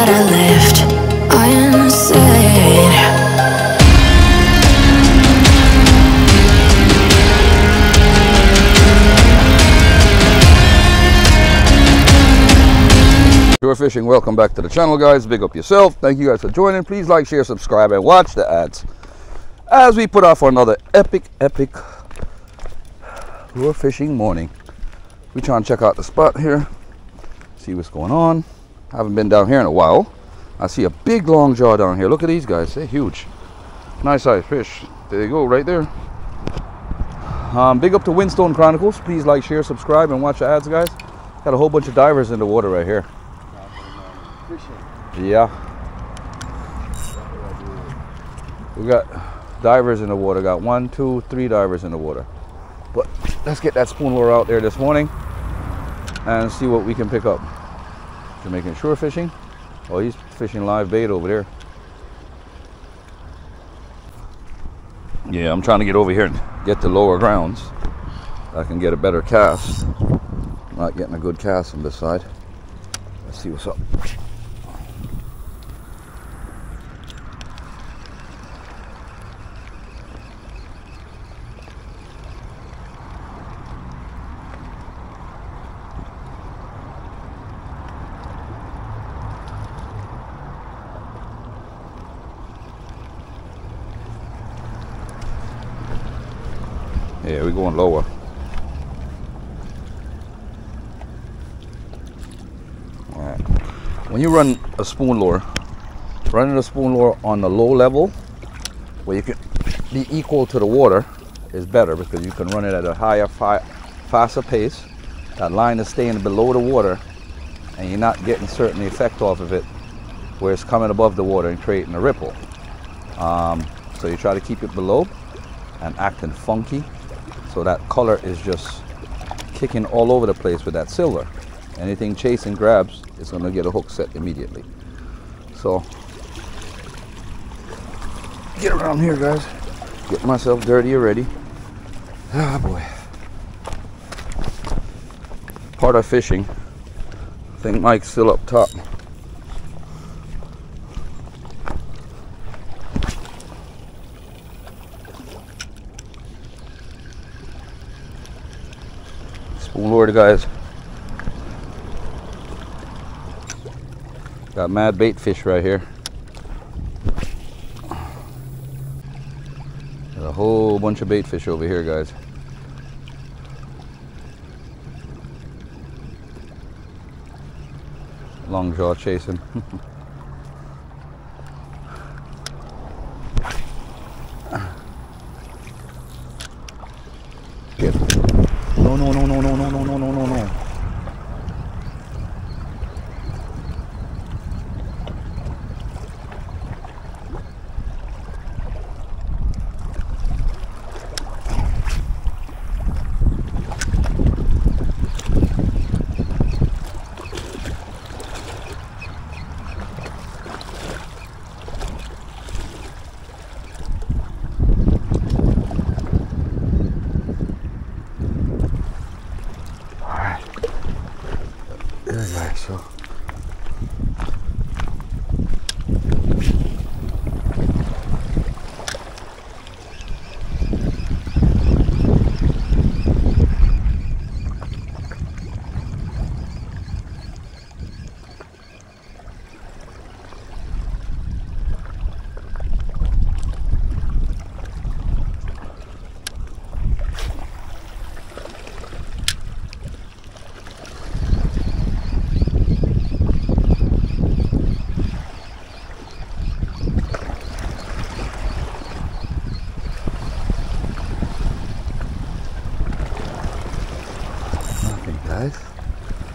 that I lived insane. Shore fishing, welcome back to the channel, guys. Big up yourself. Thank you guys for joining. Please like, share, subscribe, and watch the ads as we put off for another epic lure fishing morning. We try and check out the spot here, see what's going on. I haven't been down here in a while. I see a big long jaw down here. Look at these guys, they're huge. Nice size fish. There you go, right there. Big up to Windstone Chronicles. Please like, share, subscribe, and watch the ads, guys. Got a whole bunch of divers in the water right here. Yeah, we got divers in the water. Got 1, 2, 3 divers in the water. But let's get that spoon lure out there this morning and see what we can pick up. Jamaican shore fishing. Oh, he's fishing live bait over there. Yeah, I'm trying to get over here and get to lower grounds. I can get a better cast. I'm not getting a good cast on this side. Let's see what's up. Yeah, we're going lower. All right. When you run a spoon lure, running a spoon lure on the low level, where you can be equal to the water, is better because you can run it at a higher, faster pace. That line is staying below the water, and you're not getting certain effect off of it, where it's coming above the water and creating a ripple. So you try to keep it below and acting funky. So that color is just kicking all over the place with that silver. Anything chasing grabs, it's going to get a hook set immediately. So, get around here, guys. Get myself dirty already. Ah, boy. Part of fishing. I think Mike's still up top. Spoon lure, guys. Got mad bait fish right here. Got a whole bunch of bait fish over here, guys. Long jaw chasing. No. So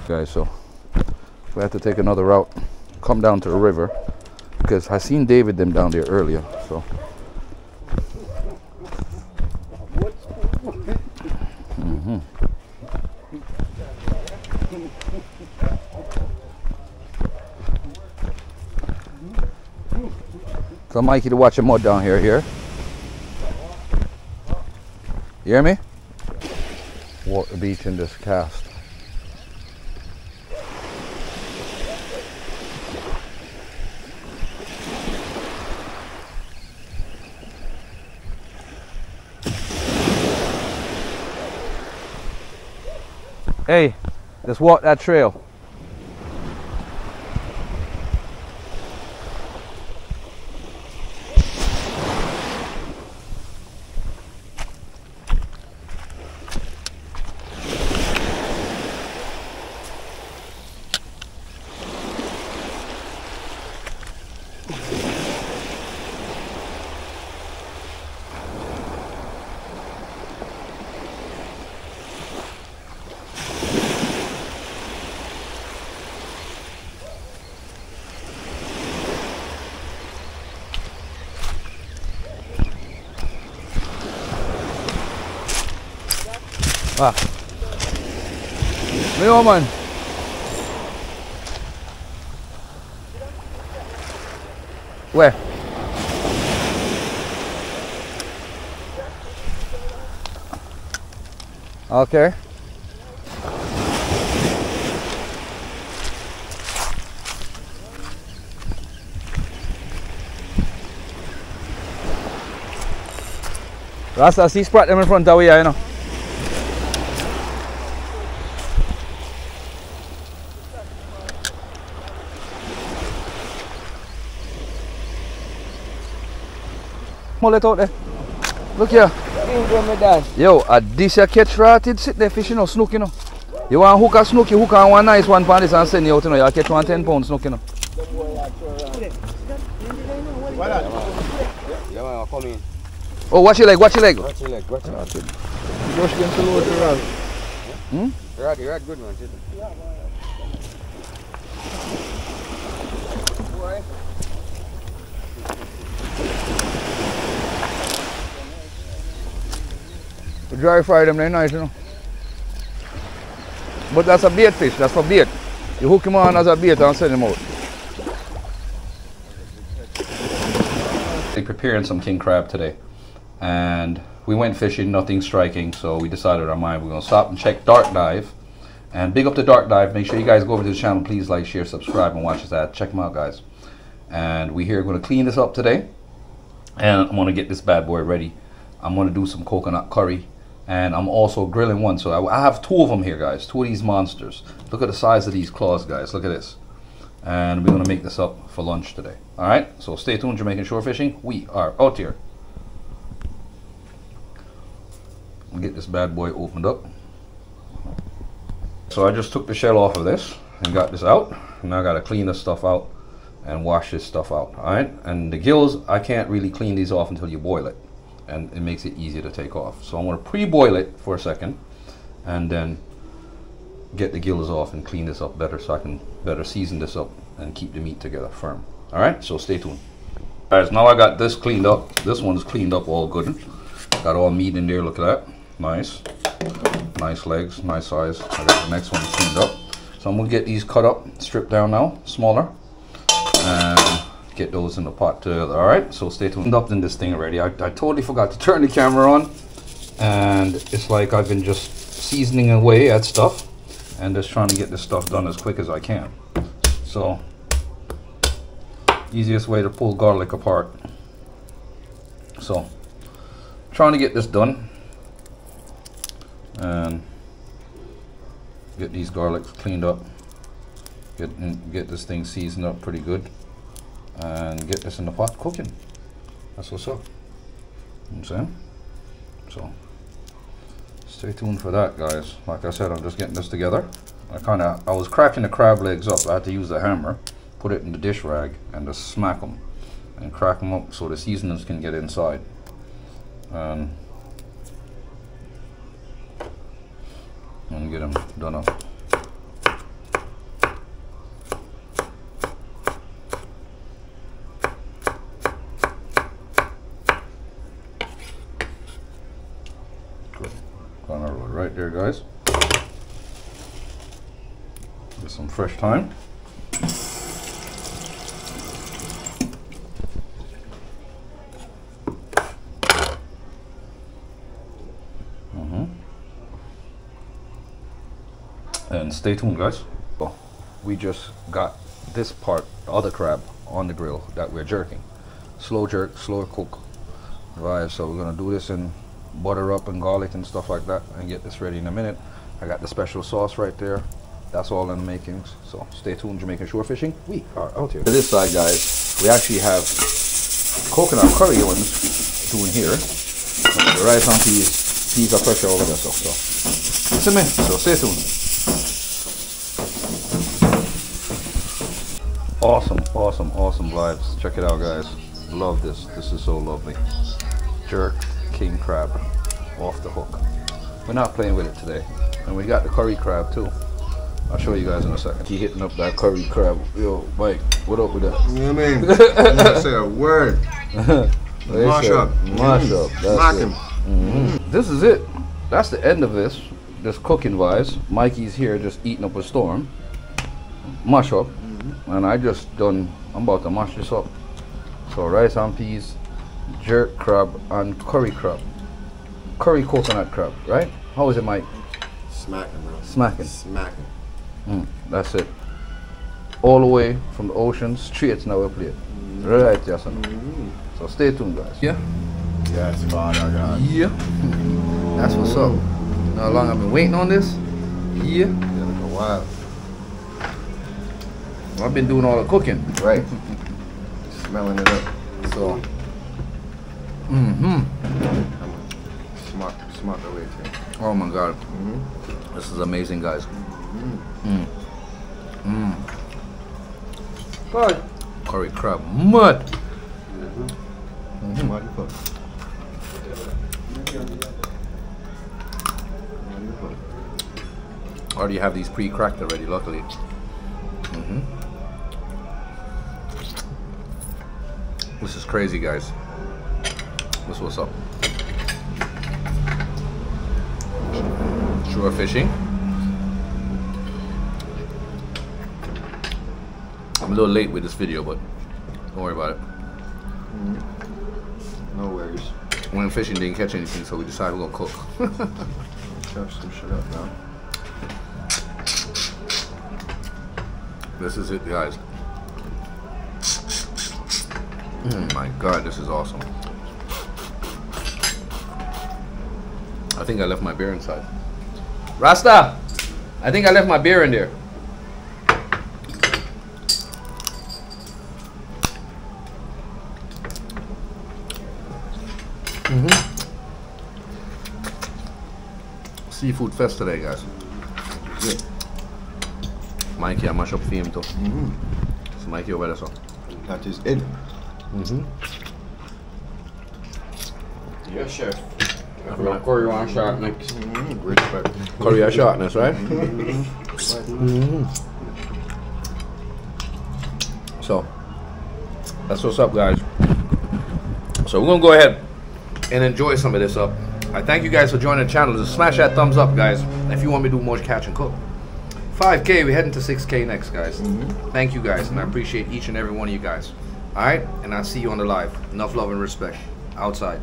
guys, so we have to take another route, come down to the river, because I seen David them down there earlier. So tell Mikey to watch the mud down here. You hear me? Walk the beach in this cast. Hey, let's walk that trail. Ah. Leo, man. Where? Okay. Rasta, see spot them in front of we, you know. Mullet out there. Look here. Yo, a dish a catch rotted sit there fishing or snook, you know. You want hook a snook, you hook on one nice one pan this and send you out, you know. You'll catch 110 pound snook, you know. Yeah, man, come in. Oh, watch your leg, watch your leg. Watch your leg, watch your leg. Brush them to load the rod. Hmm? You're right, good man. Boy. Dry fry them, they're nice, you know. But that's a bait fish, that's for bait. You hook him on as a bait and send him out. We're preparing some king crab today. And we went fishing, nothing striking, so we decided our mind we're going to stop and check Dark Dive. And big up to Dark Dive. Make sure you guys go over to the channel. Please like, share, subscribe, and watch us ad. Check them out, guys. And we're here going to clean this up today. And I'm going to get this bad boy ready. I'm going to do some coconut curry. And I'm also grilling one. So I have two of them here, guys. Two of these monsters. Look at the size of these claws, guys. Look at this. And we're going to make this up for lunch today. Alright? So stay tuned, Jamaican Shore Fishing. We are out here. Get this bad boy opened up. So I just took the shell off of this and got this out. Now I got to clean this stuff out and wash this stuff out. Alright? And the gills, I can't really clean these off until you boil it. And it makes it easier to take off. So I'm going to pre-boil it for a second and then get the gills off and clean this up better so I can better season this up and keep the meat together firm. Alright, so stay tuned. Guys, now I got this cleaned up. This one's cleaned up all good. Got all meat in there, look at that. Nice. Nice legs, nice size. I got the next one cleaned up. So I'm going to get these cut up, stripped down now, smaller. And get those in the pot together. Alright, so stay tuned. Up in this thing already. I totally forgot to turn the camera on. And it's like I've been just seasoning away at stuff. And just trying to get this stuff done as quick as I can. So, easiest way to pull garlic apart. So, trying to get this done. And get these garlics cleaned up. Get this thing seasoned up pretty good. And get this in the pot cooking. That's what's up. You know what I'm saying? So, stay tuned for that, guys. Like I said, I'm just getting this together. I was cracking the crab legs up. I had to use a hammer, put it in the dish rag, and just smack them and crack them up so the seasonings can get inside. And get them done up. Right there, guys. Get some fresh thyme. And stay tuned, guys. Well, we just got this part, the other crab, on the grill that we're jerking. Slow jerk, slow cook. Right, so we're gonna do this in butter up and garlic and stuff like that and get this ready in a minute. I got the special sauce right there. That's all in the makings. So stay tuned, Jamaican Shore Fishing. We are out here. To this side, guys, we actually have coconut curry ones doing here. The rice and peas are fresh over there. So listen, man. So stay tuned. Awesome vibes. Check it out, guys. Love this. This is so lovely. Jerk king crab off the hook. We're not playing with it today. And we got the curry crab too. I'll show you guys in a second. Keep hitting up that curry crab. Yo, Mike, what up with that? You know what I mean? I'm not say a word. Mash up. Mash up. Smack him. This is it. That's the end of this cooking wise. Mikey's here just eating up a storm. Mash up. And I'm about to mash this up. So rice and peas, jerk crab, and curry crab. Curry coconut crab, right? How is it, Mike? Smacking, bro. Smacking. Smacking. That's it. All the way from the ocean straight to our plate. Right, Jason. So stay tuned, guys. Yeah? Yes, Father God. Yeah. That's what's up. You know how long I've been waiting on this? Yeah. It's been a while. Well, I've been doing all the cooking. Right. Smelling it up. So. I'm smart the way too. Oh my God. This is amazing, guys. Good. Curry crab mud. Already have these pre-cracked already, luckily. This is crazy, guys. This is what's up. Shore fishing. I'm a little late with this video, but don't worry about it. No worries. Went fishing, didn't catch anything, so we decided we're gonna cook. Chop some shit up now. This is it, guys. My God, this is awesome. I think I left my beer inside. Rasta! I think I left my beer in there. Seafood fest today, guys. Good. Mikey, I mash up for him too. So Mikey over there, so. That is it. Yes, chef. I feel like curry one shot next. Respect. Curry and sharpness, right? So, that's what's up, guys. So we're gonna go ahead and enjoy some of this up. I thank you guys for joining the channel. Just smash that thumbs up, guys, if you want me to do more catch and cook. 5K, we're heading to 6K next, guys. Thank you guys, and I appreciate each and every one of you guys. All right, and I'll see you on the live. Enough love and respect. Outside.